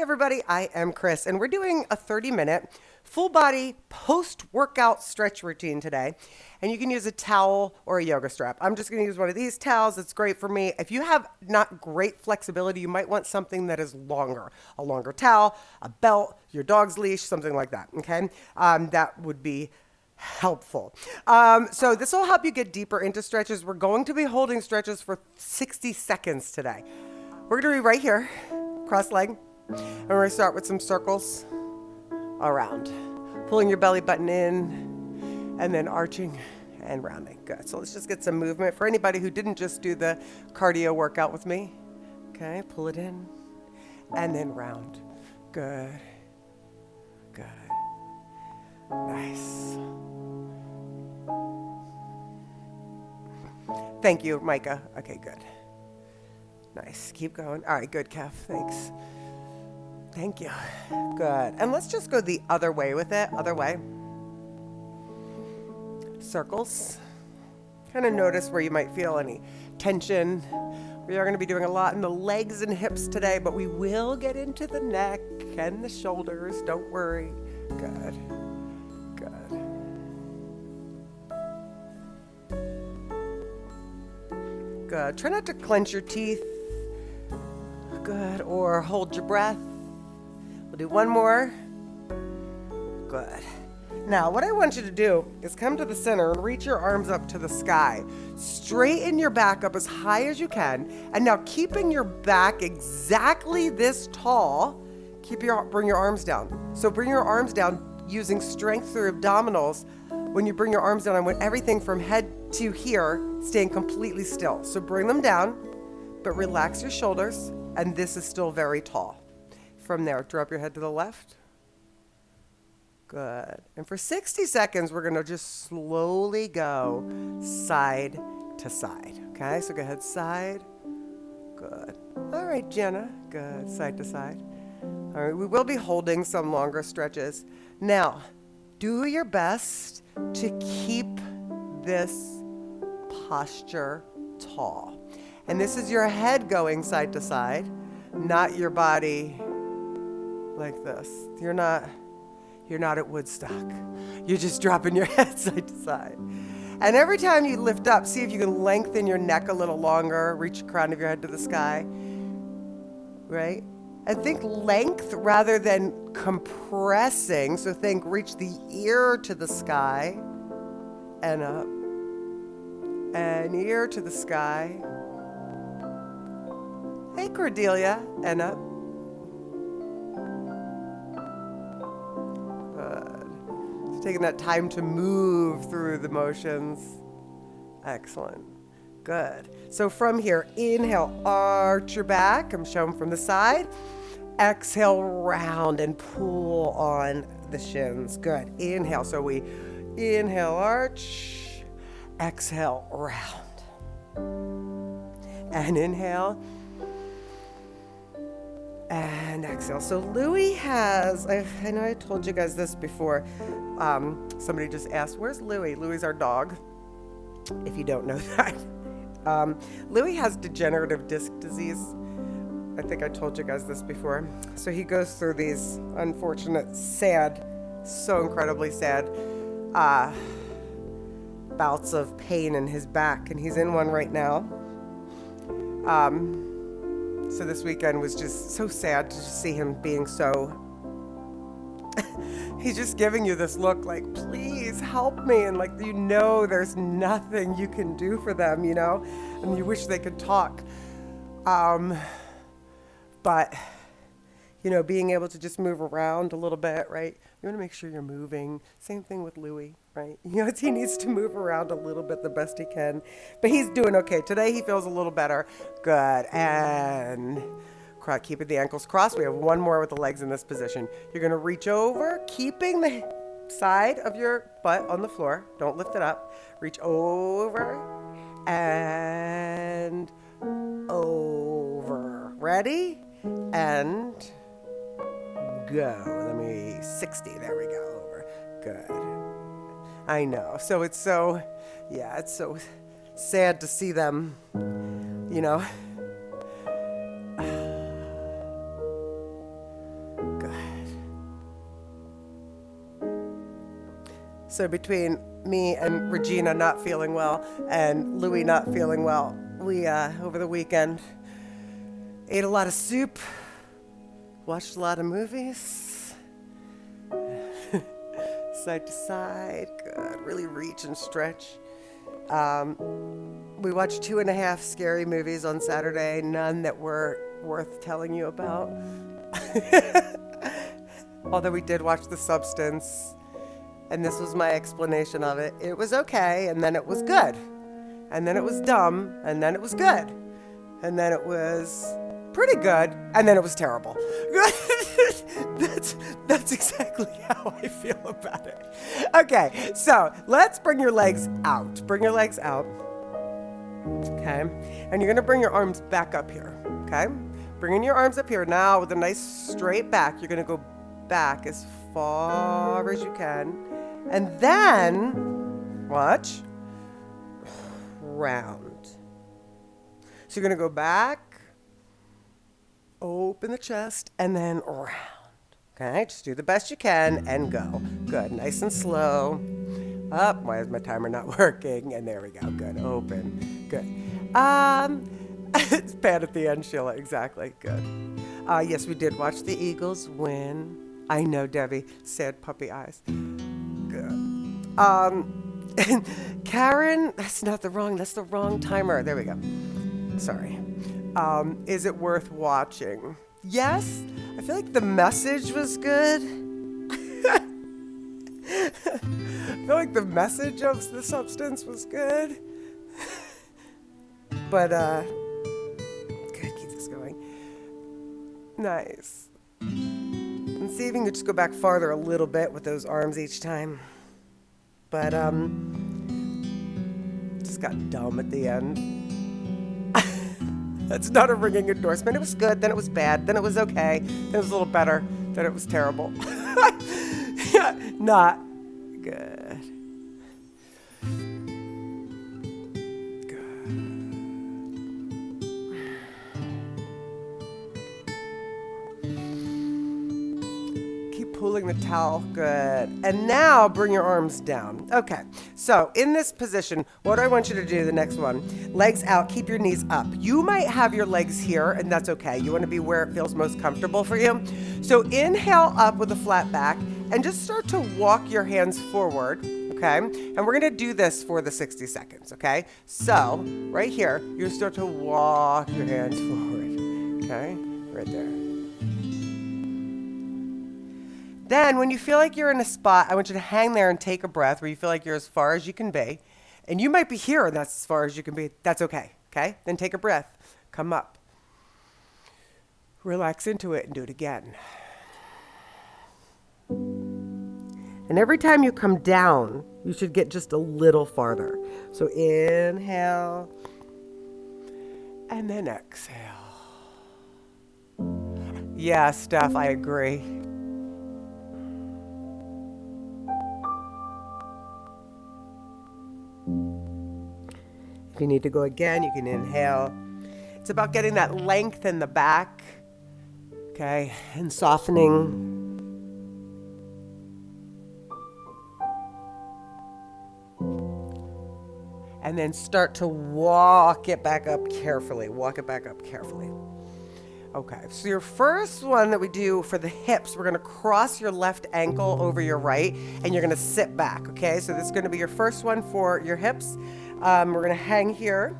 everybody. I am Chris, and we're doing a 30-minute full body post-workout stretch routine today. And you can use a towel or a yoga strap. I'm just going to use one of these towels. It's great for me. If you have not great flexibility, you might want something that is longer. A longer towel, a belt, your dog's leash, something like that, okay? That would be helpful. So this will help you get deeper into stretches. We're going to be holding stretches for 60 seconds today. We're going to be right here, cross leg, and we're going to start with some circles around, pulling your belly button in, and then arching and rounding. Good. So let's just get some movement. For anybody who didn't just do the cardio workout with me, okay, pull it in, and then round. Good. Good. Nice. Thank you, Micah. Okay, good. Nice. Keep going. All right, good, Kev. Thanks. Thank you. Good. And let's just go the other way with it. Other way. Circles. Kind of notice where you might feel any tension. We are going to be doing a lot in the legs and hips today, but we will get into the neck and the shoulders. Don't worry. Good. Good. Good. Try not to clench your teeth. Good. Or hold your breath. We'll do one more. Good. Now, what I want you to do is come to the center and reach your arms up to the sky. Straighten your back up as high as you can. And now, keeping your back exactly this tall, bring your arms down. So bring your arms down using strength through abdominals. When you bring your arms down, I want everything from head to here staying completely still. So bring them down, but relax your shoulders. And this is still very tall. From there, drop your head to the left. Good. And for 60 seconds, we're going to just slowly go side to side. Okay, so go ahead, side. Good. All right, Jenna. Good. Side to side. All right, we will be holding some longer stretches. Now, do your best to keep this posture tall. And this is your head going side to side, not your body like this. You're not at Woodstock. You're just dropping your head side to side. And every time you lift up, see if you can lengthen your neck a little longer, reach the crown of your head to the sky, right? And think length rather than compressing. So think reach the ear to the sky and up, and ear to the sky. Hey, Cordelia, and up. Taking that time to move through the motions. Excellent. Good. So from here, inhale, arch your back. I'm showing from the side. Exhale, round and pull on the shins. Good. Inhale. So we inhale, arch. Exhale, round. And inhale. And exhale. So Louie has, I know I told you guys this before. Somebody just asked, where's Louie? Louie's our dog, if you don't know that. Louie has degenerative disc disease. I think I told you guys this before. So he goes through these unfortunate, sad, so incredibly sad bouts of pain in his back. And he's in one right now. So this weekend was just so sad to just see him being so, he's just giving you this look like, please help me. And like, there's nothing you can do for them, and you wish they could talk. But, being able to just move around a little bit, right? You want to make sure you're moving. Same thing with Louie, right? He needs to move around a little bit the best he can. But he's doing okay. Today he feels a little better. Good. And keeping the ankles crossed. We have one more with the legs in this position. You're going to reach over, keeping the side of your butt on the floor. Don't lift it up. Reach over and over. Ready? And go. 60. There we go. Over. Good. I know. So it's so sad to see them, So between me and Regina not feeling well and Louie not feeling well, we, over the weekend, ate a lot of soup, watched a lot of movies, side to side, good, really reach and stretch. We watched 2.5 scary movies on Saturday, none that were worth telling you about. Although we did watch The Substance, and this was my explanation of it. It was okay, and then it was good. And then it was dumb, and then it was good. And then it was pretty good, and then it was terrible. That's exactly how I feel about it. Okay, so let's bring your legs out. Bring your legs out. Okay, and you're gonna bring your arms back up here. Okay, bringing your arms up here now with a nice straight back. You're gonna go back as far as you can, and then watch, round. So you're gonna go back, open the chest, and then round. Okay, just do the best you can and go. Good, nice and slow. Up, why is my timer not working? And there we go, good, open, good. It's bad at the end, Sheila, exactly, good. Yes, we did watch the Eagles win. I know, Debbie, sad puppy eyes. Good. Karen, that's the wrong timer. There we go. Sorry. Is it worth watching? Yes. I feel like the message was good. I feel like the message of The Substance was good. But, good, keep this going. Nice. And see if you can just go back farther a little bit with those arms each time. But, just got dumb at the end. That's not a ringing endorsement. It was good, then it was bad, then it was okay, then it was a little better, then it was terrible. Not good. Pulling the towel, good. And now bring your arms down. Okay, so in this position, what do I want you to do, the next one? Legs out, keep your knees up. You might have your legs here, and that's okay. You want to be where it feels most comfortable for you. So inhale up with a flat back, and just start to walk your hands forward, okay? And we're gonna do this for the 60 seconds, okay? So, right here, you start to walk your hands forward, okay? Right there. Then when you feel like you're in a spot, I want you to hang there and take a breath where you feel like you're as far as you can be. And you might be here and that's as far as you can be. That's okay, okay? Then take a breath. Come up. Relax into it and do it again. And every time you come down, you should get just a little farther. So inhale and then exhale. Yeah, Steph, I agree. If you need to go again, you can inhale. It's about getting that length in the back, okay, and softening. And then start to walk it back up carefully. Walk it back up carefully. Okay, so your first one that we do for the hips, we're gonna cross your left ankle over your right, and you're gonna sit back, okay? So this is gonna be your first one for your hips. We're gonna hang here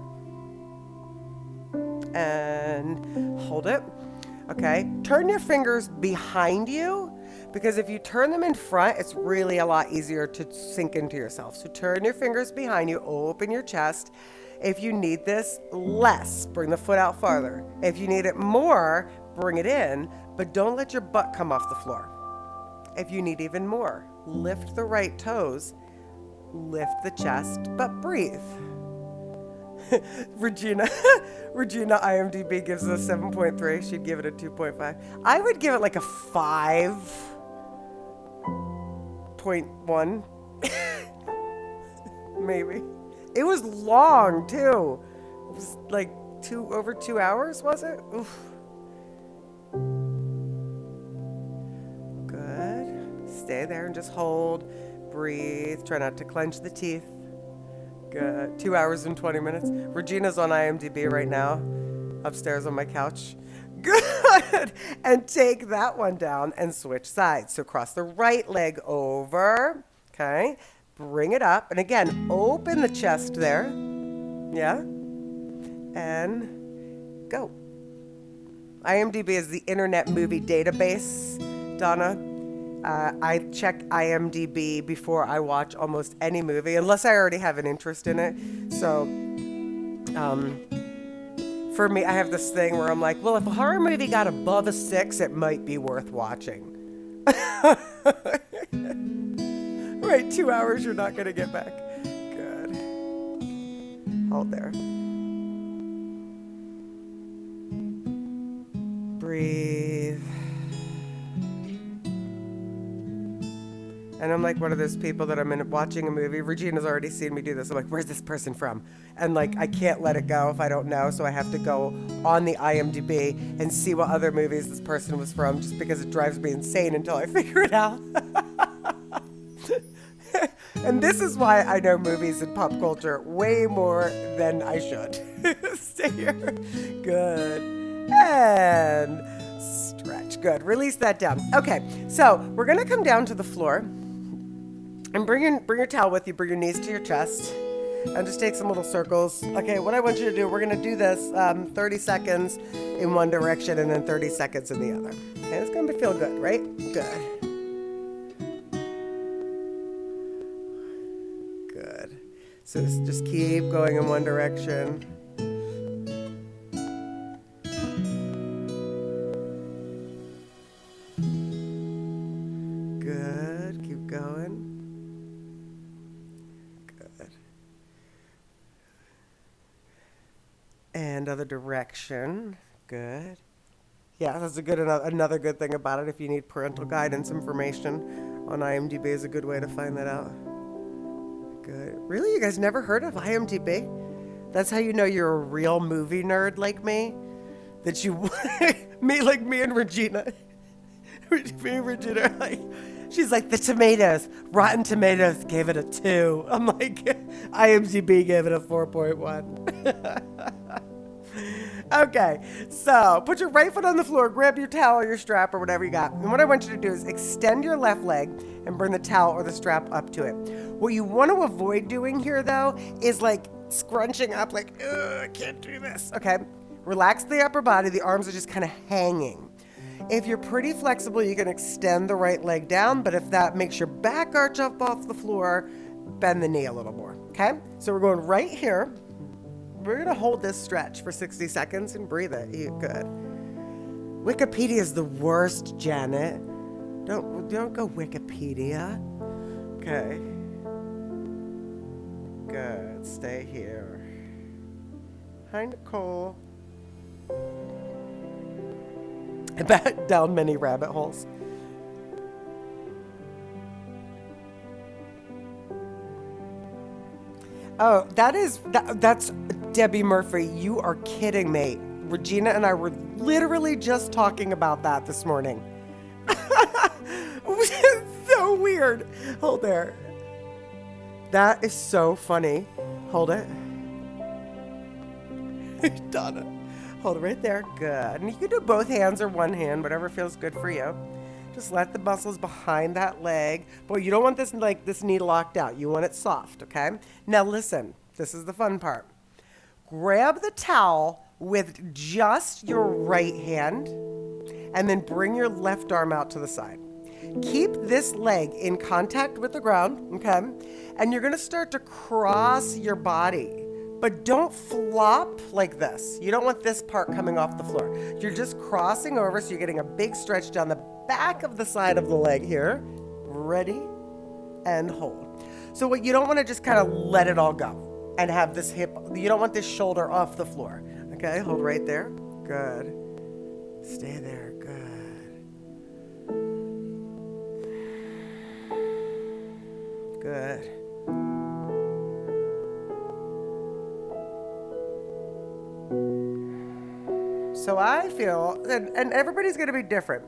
and hold it, okay? Turn your fingers behind you, because if you turn them in front, it's really a lot easier to sink into yourself. So turn your fingers behind you, open your chest. If you need this less, bring the foot out farther. If you need it more, bring it in, but don't let your butt come off the floor. If you need even more, lift the right toes, lift the chest, but breathe. Regina IMDb gives it a 7.3. She'd give it a 2.5. I would give it like a 5.1. Maybe. It was long too. It was like over 2 hours, was it? Oof. Good. Stay there and just hold. Breathe. Try not to clench the teeth. Good. 2 hours and 20 minutes. Regina's on IMDb right now, upstairs on my couch. Good. And take that one down and switch sides. So cross the right leg over. Okay. Bring it up. And again, open the chest there. Yeah. And go. IMDb is the Internet Movie Database, Donna. I check IMDb before I watch almost any movie, unless I already have an interest in it. So, for me, I have this thing where I'm like, well, if a horror movie got above a 6, it might be worth watching. Right, 2 hours you're not going to get back. Good. Hold there. Breathe. And I'm like one of those people that I'm watching a movie. Regina's already seen me do this. I'm like, where's this person from? And like, I can't let it go if I don't know. So I have to go on the IMDb and see what other movies this person was from, just because it drives me insane until I figure it out. And this is why I know movies and pop culture way more than I should. Stay here. Good. And stretch. Good. Release that down. Okay. So we're going to come down to the floor. And bring your towel with you, bring your knees to your chest, and just take some little circles. Okay, what I want you to do, we're going to do this 30 seconds in one direction and then 30 seconds in the other. Okay, it's going to feel good, right? Good. Good. So just keep going in one direction. Good. Keep going. And other direction. Good. Yeah, that's another good thing about it. If you need parental guidance information on IMDb is a good way to find that out. Good. Really? You guys never heard of IMDb? That's how you know you're a real movie nerd like me? That you, me and Regina. Me and Regina are like, she's like, the tomatoes. Rotten Tomatoes gave it a 2. I'm like, IMDb gave it a 4.1. Okay, so put your right foot on the floor, grab your towel or your strap or whatever you got. And what I want you to do is extend your left leg and bring the towel or the strap up to it. What you want to avoid doing here, though, is like scrunching up like, I can't do this. Okay, relax the upper body. The arms are just kind of hanging. If you're pretty flexible, you can extend the right leg down, but if that makes your back arch up off the floor, bend the knee a little more. Okay, so we're going right here. We're going to hold this stretch for 60 seconds and breathe it. Good. Wikipedia is the worst, Janet. Don't go Wikipedia. Okay. Good. Stay here. Hi, Nicole. Back down many rabbit holes. Oh, that's Debbie Murphy. You are kidding me. Regina and I were literally just talking about that this morning. So weird. Hold there. That is so funny. Hold it. Donna. Hold it right there. Good. And you can do both hands or one hand, whatever feels good for you. Just let the muscles behind that leg. Boy, you don't want this knee locked out. You want it soft, okay? Now listen, this is the fun part. Grab the towel with just your right hand and then bring your left arm out to the side. Keep this leg in contact with the ground, okay? And you're gonna start to cross your body, but don't flop like this. You don't want this part coming off the floor. You're just crossing over, so you're getting a big stretch down the back of the side of the leg here. Ready? And hold. So what you don't want to just kind of let it all go and have this hip, you don't want this shoulder off the floor. Okay, hold right there. Good. Stay there. Good. Good. So I feel, and everybody's going to be different.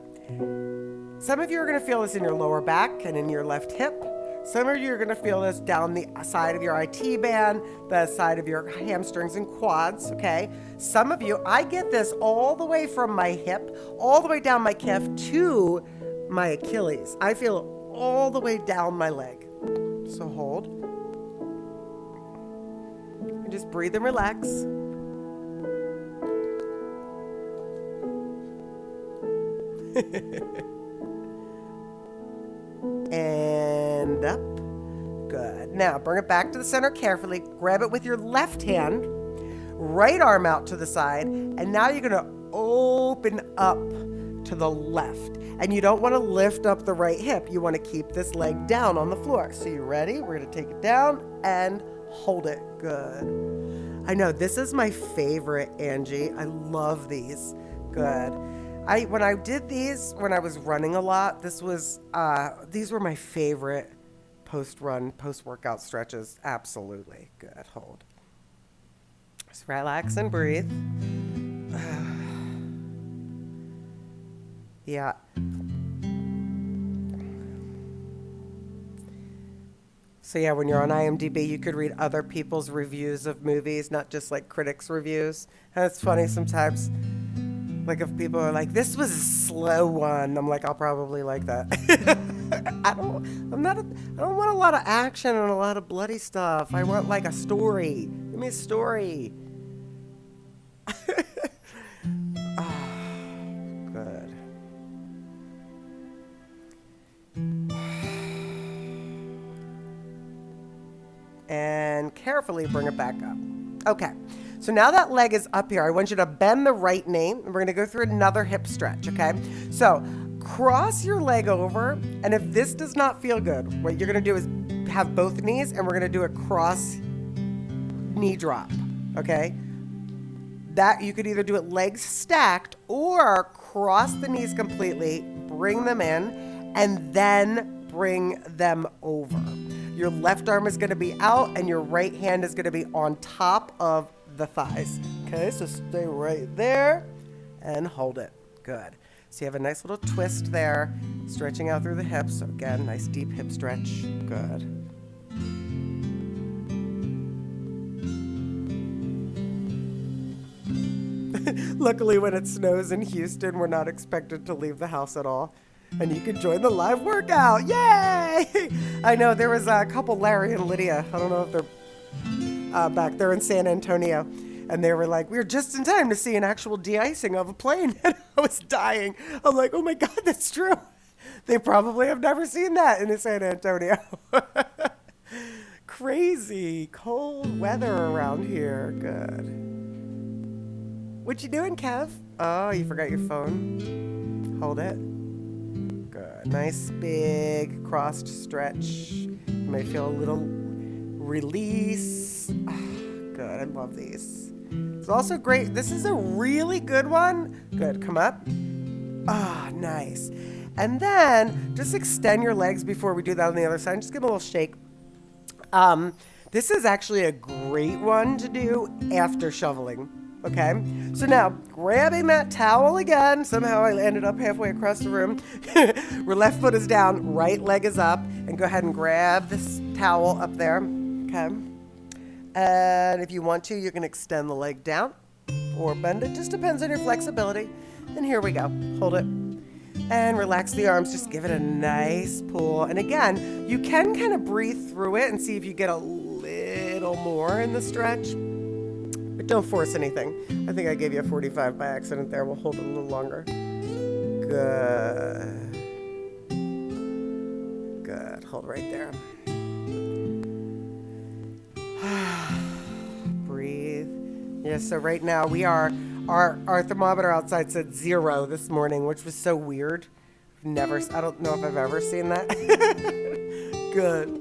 Some of you are going to feel this in your lower back and in your left hip. Some of you are going to feel this down the side of your IT band, the side of your hamstrings and quads, okay? Some of you, I get this all the way from my hip, all the way down my calf to my Achilles. I feel it all the way down my leg. So hold. And just breathe and relax. And up. Good. Now bring it back to the center carefully. Grab it with your left hand. Right arm out to the side. And now you're going to open up to the left. And you don't want to lift up the right hip. You want to keep this leg down on the floor. So you ready? We're going to take it down and hold it. Good. I know this is my favorite, Angie. I love these. Good. When I did these, when I was running a lot, these were my favorite post-run, post-workout stretches. Absolutely. Good. Hold. Just relax and breathe. Yeah. So yeah, when you're on IMDb, you could read other people's reviews of movies, not just like critics' reviews. And it's funny sometimes. Like if people are like, this was a slow one, I'm like, I'll probably like that. I don't want a lot of action and a lot of bloody stuff. I want like a story. Give me a story. Good. And carefully bring it back up. Okay. So now that leg is up here, I want you to bend the right knee. And we're going to go through another hip stretch, okay? So cross your leg over. And if this does not feel good, what you're going to do is have both knees, and we're going to do a cross knee drop, okay? That you could either do it legs stacked or cross the knees completely, bring them in, and then bring them over. Your left arm is going to be out, and your right hand is going to be on top of the thighs. Okay, so stay right there and hold it. Good. So you have a nice little twist there, stretching out through the hips. So again, nice deep hip stretch. Good. Luckily, when it snows in Houston, we're not expected to leave the house at all. And you can join the live workout. Yay! I know there was a couple, Larry and Lydia. I don't know if they're back there in San Antonio, and they were like, we're just in time to see an actual de-icing of a plane. And I was dying. I'm like, oh my God, that's true. They probably have never seen that in San Antonio. Crazy cold weather around here. Good. What you doing, Kev? Oh, you forgot your phone. Hold it. Good. Nice big crossed stretch. You may feel a little release. Good. I love these. It's also great. This is a really good one. Good. Come up. Nice. And then just extend your legs before we do that on the other side. Just give them a little shake. This is actually a great one to do after shoveling. Okay, so now grabbing that towel again. Somehow I ended up halfway across the room. Your left foot is down, right leg is up, and go ahead and grab this towel up there. Okay, and if you want to, you can extend the leg down or bend it. Just depends on your flexibility. And here we go. Hold it and relax the arms. Just give it a nice pull. And again, you can kind of breathe through it and see if you get a little more in the stretch. But don't force anything. I think I gave you a 45 by accident there. We'll hold it a little longer. Good. Good. Hold right there. Breathe. Yeah, so right now our thermometer outside said 0 this morning, which was so weird. I don't know if I've ever seen that. Good.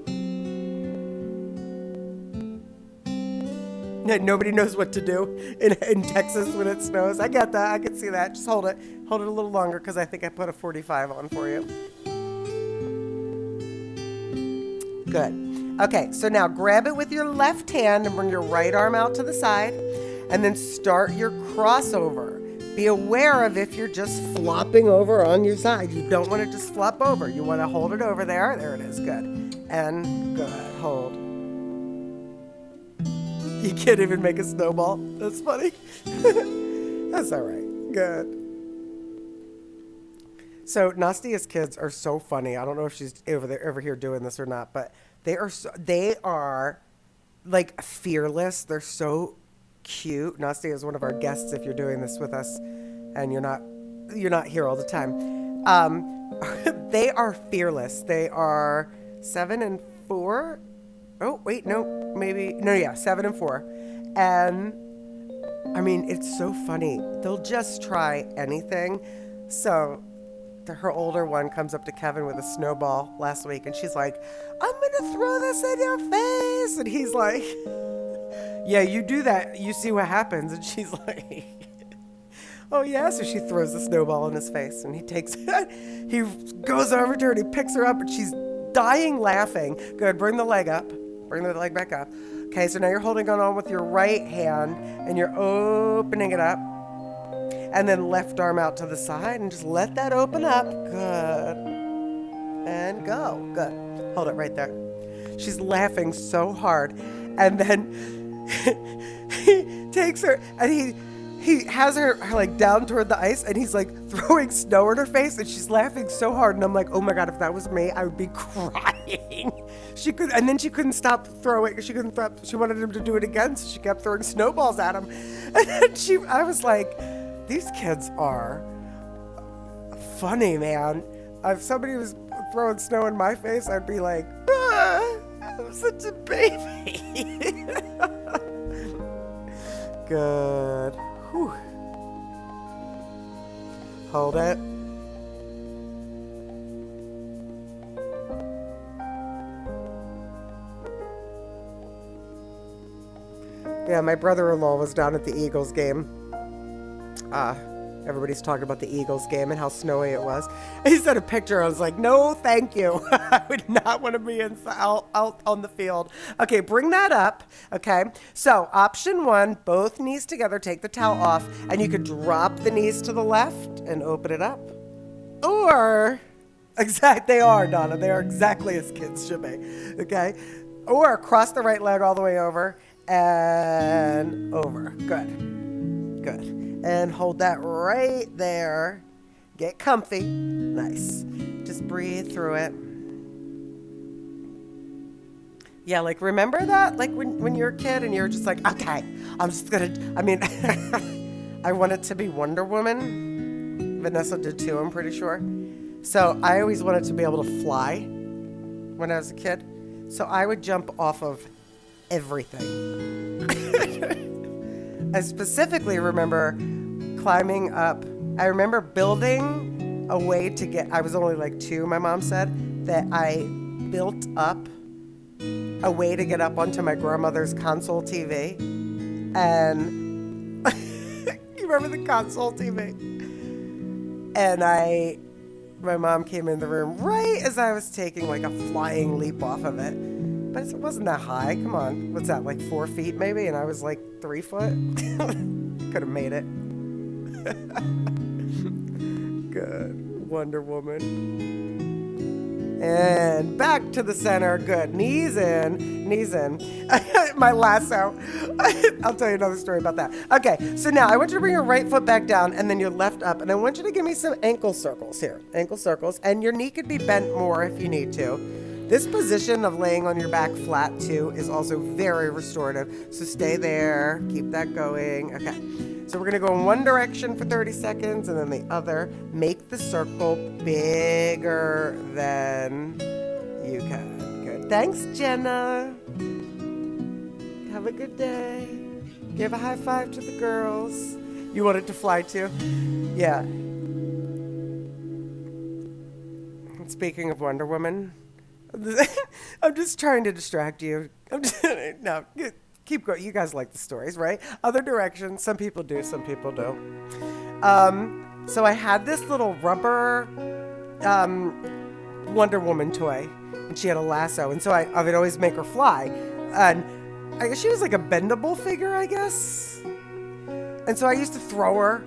Nobody knows what to do in Texas when it snows. I get that. I can see that. Just hold it. Hold it a little longer because I think I put a 45 on for you. Good. Okay, so now grab it with your left hand and bring your right arm out to the side. And then start your crossover. Be aware of if you're just flopping over on your side. You don't want to just flop over. You want to hold it over there. There it is. Good. And good. Hold. You can't even make a snowball. That's funny. That's all right. Good. So Nastia's kids are so funny. I don't know if she's over here doing this or not, but they are like fearless. They're so cute. Nastia is one of our guests if you're doing this with us and you're not here all the time. They are fearless. They are 7 and 4. Oh, wait, no, maybe. No, yeah, 7 and 4. And I mean, it's so funny. They'll just try anything. So her older one comes up to Kevin with a snowball last week, and she's like, I'm going to throw this in your face. And he's like, yeah, you do that. You see what happens. And she's like, oh, yeah. So she throws the snowball in his face, and he takes it. He goes over to her, and he picks her up, and she's dying laughing. Good. Bring the leg up. Bring the leg back up. Okay, so now you're holding on with your right hand, and you're opening it up. And then left arm out to the side, and just let that open up. Good. And go. Good. Hold it right there. She's laughing so hard. And then he takes her, and he has her like down toward the ice, and he's like throwing snow in her face, and she's laughing so hard. And I'm like, oh my God, if that was me, I would be crying. And then she couldn't stop throwing. She wanted him to do it again, so she kept throwing snowballs at him. And then I was like, these kids are funny, man. If somebody was throwing snow in my face, I'd be like, I'm such a baby. Good. Whew. Hold it. Yeah, my brother-in-law was down at the Eagles game. Everybody's talking about the Eagles game and how snowy it was. He sent a picture. I was like, no, thank you. I would not want to be out on the field. Okay, bring that up. Okay, so option 1, both knees together. Take the towel off, and you could drop the knees to the left and open it up. Or, they are, Donna. They are exactly as kids should be. Okay, or cross the right leg all the way over and over. Good. Good. And hold that right there. Get comfy. Nice. Just breathe through it. Yeah, like remember that? Like when you're a kid and you're just like, okay, I'm just gonna, I mean, I wanted to be Wonder Woman. Vanessa did too, I'm pretty sure. So I always wanted to be able to fly when I was a kid. So I would jump off of everything. I specifically remember climbing up. I remember building a way to get, I was only like 2, my mom said, that I built up a way to get up onto my grandmother's console TV. And you remember the console TV? And my mom came in the room right as I was taking like a flying leap off of it. But it wasn't that high. Come on. What's that, like 4 feet maybe? And I was like 3 foot. Could have made it. Good. Wonder Woman. And back to the center. Good. Knees in. Knees in. My lasso. I'll tell you another story about that. Okay. So now I want you to bring your right foot back down and then your left up. And I want you to give me some ankle circles here. Ankle circles. And your knee could be bent more if you need to. This position of laying on your back flat too is also very restorative. So stay there, keep that going. Okay, so we're gonna go in one direction for 30 seconds and then the other. Make the circle bigger than you can. Good, thanks Jenna. Have a good day. Give a high five to the girls. You want it to fly too? Yeah. And speaking of Wonder Woman, I'm just trying to distract you. No, keep going. You guys like the stories, right? Other directions. Some people do, some people don't. So I had this little rubber Wonder Woman toy, and she had a lasso, and so I would always make her fly. And I guess she was like a bendable figure, I guess. And so I used to throw her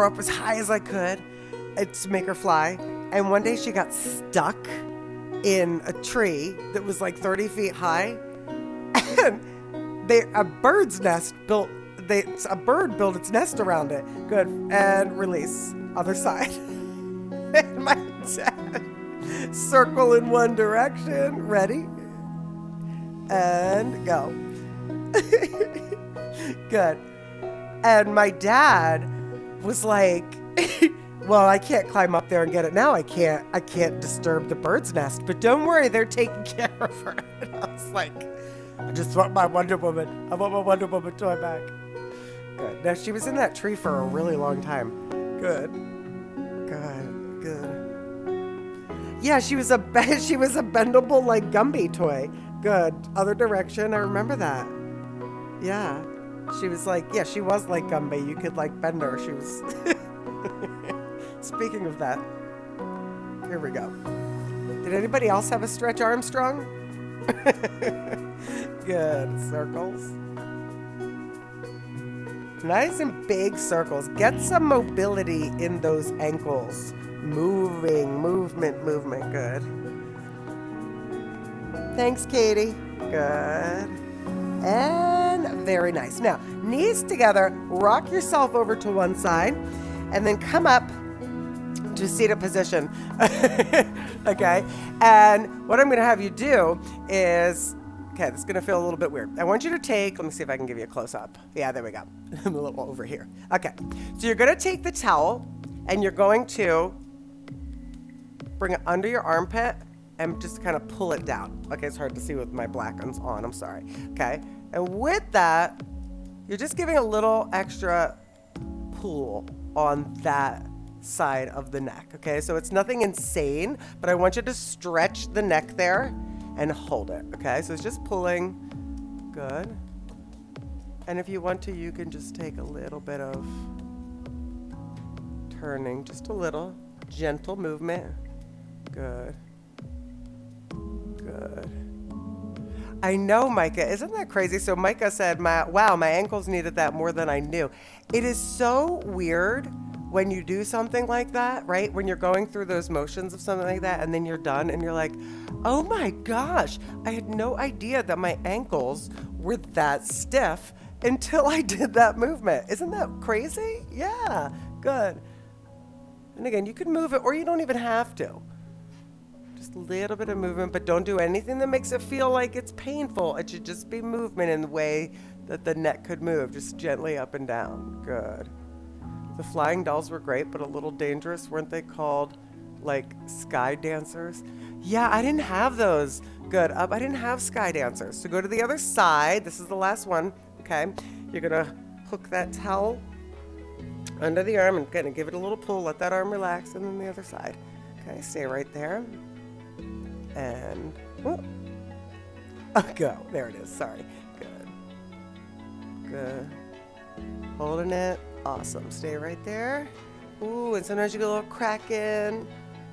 up as high as I could to make her fly. And one day she got stuck in a tree that was like 30 feet high. And a bird's nest a bird built its nest around it. Good. And release. Other side. And my dad circle in one direction. Ready? And go. Good. And my dad was like, well, I can't climb up there and get it now. I can't disturb the bird's nest. But don't worry, they're taking care of her. And I was like, I just want my Wonder Woman. I want my Wonder Woman toy back. Good. Now, she was in that tree for a really long time. Good. Good. Good. Yeah, she was a bendable, like, Gumby toy. Good. Other direction. I remember that. Yeah. She was like, yeah, she was like Gumby. You could, like, bend her. She was... Speaking of that, here we go. Did anybody else have a Stretch Armstrong? Good. Circles. Nice and big circles. Get some mobility in those ankles. Movement. Good. Thanks, Katie. Good. And very nice. Now, knees together, rock yourself over to one side, and then come up to seated position. Okay? And what I'm going to have you do is, okay, this is going to feel a little bit weird. I want you to take, let me see if I can give you a close-up. Yeah, there we go. I'm a little over here. Okay. So you're going to take the towel, and you're going to bring it under your armpit and just kind of pull it down. Okay, it's hard to see with my black ones on. I'm sorry. Okay? And with that, you're just giving a little extra pull on that side of the neck. Okay? So it's nothing insane, but I want you to stretch the neck there and hold it. Okay? So it's just pulling. Good. And if you want to, you can just take a little bit of turning, just a little gentle movement. Good. Good. I know, Micah. Isn't that crazy? So Micah said, wow, my ankles needed that more than I knew. It is so weird when you do something like that, right? When you're going through those motions of something like that, and then you're done, and you're like, oh my gosh, I had no idea that my ankles were that stiff until I did that movement. Isn't that crazy? Yeah, good. And again, you can move it, or you don't even have to. Just a little bit of movement, but don't do anything that makes it feel like it's painful. It should just be movement in the way that the neck could move, just gently up and down. Good. The flying dolls were great, but a little dangerous. Weren't they called, like, sky dancers? Yeah, I didn't have those. Good. I didn't have sky dancers. So go to the other side. This is the last one. Okay. You're going to hook that towel under the arm and kind of give it a little pull. Let that arm relax, and then the other side. Okay, stay right there. And go. There it is. Sorry. Good. Holding it. Awesome. Stay right there. Ooh, and sometimes you get a little crack in,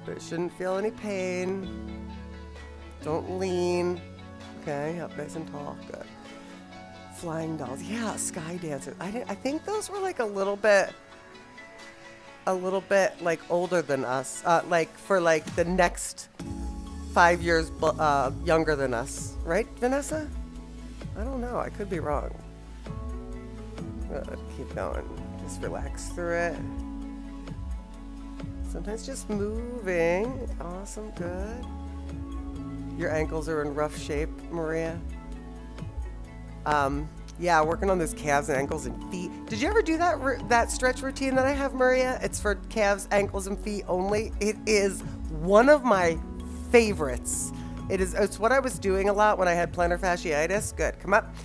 but it shouldn't feel any pain. Don't lean. Okay, up nice and tall. Good. Flying dolls. Yeah, sky dancers. I think those were like a little bit like older than us. Like for like the next 5 years younger than us, right, Vanessa? I don't know. I could be wrong. Good. Keep going. Just relax through it. Sometimes just moving. Awesome. Good. Your ankles are in rough shape, Maria. Yeah, working on those calves and ankles and feet. Did you ever do that stretch routine that I have, Maria? It's for calves, ankles, and feet only. It is one of my favorites. It's what I was doing a lot when I had plantar fasciitis. Good, come up,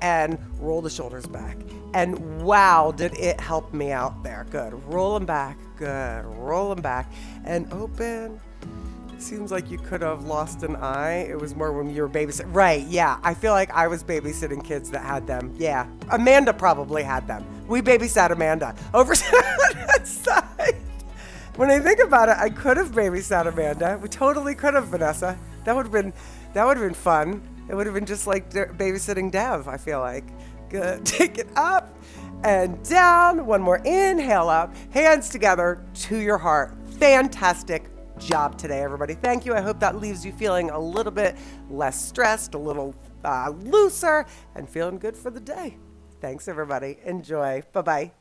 and roll the shoulders back. And wow, did it help me out there. Good, roll them back. Good, roll them back and open. Seems like you could have lost an eye. It was more when you were babysitting. Right, yeah. I feel like I was babysitting kids that had them. Yeah. Amanda probably had them. We babysat Amanda over that side. When I think about it, I could have babysat Amanda. We totally could have, Vanessa. That would have been fun. It would have been just like babysitting Dev, I feel like. Good. Take it up and down. One more inhale up. Hands together to your heart. Fantastic. job today, everybody. Thank you. I hope that leaves you feeling a little bit less stressed, a little looser, and feeling good for the day. Thanks, everybody. Enjoy. Bye-bye.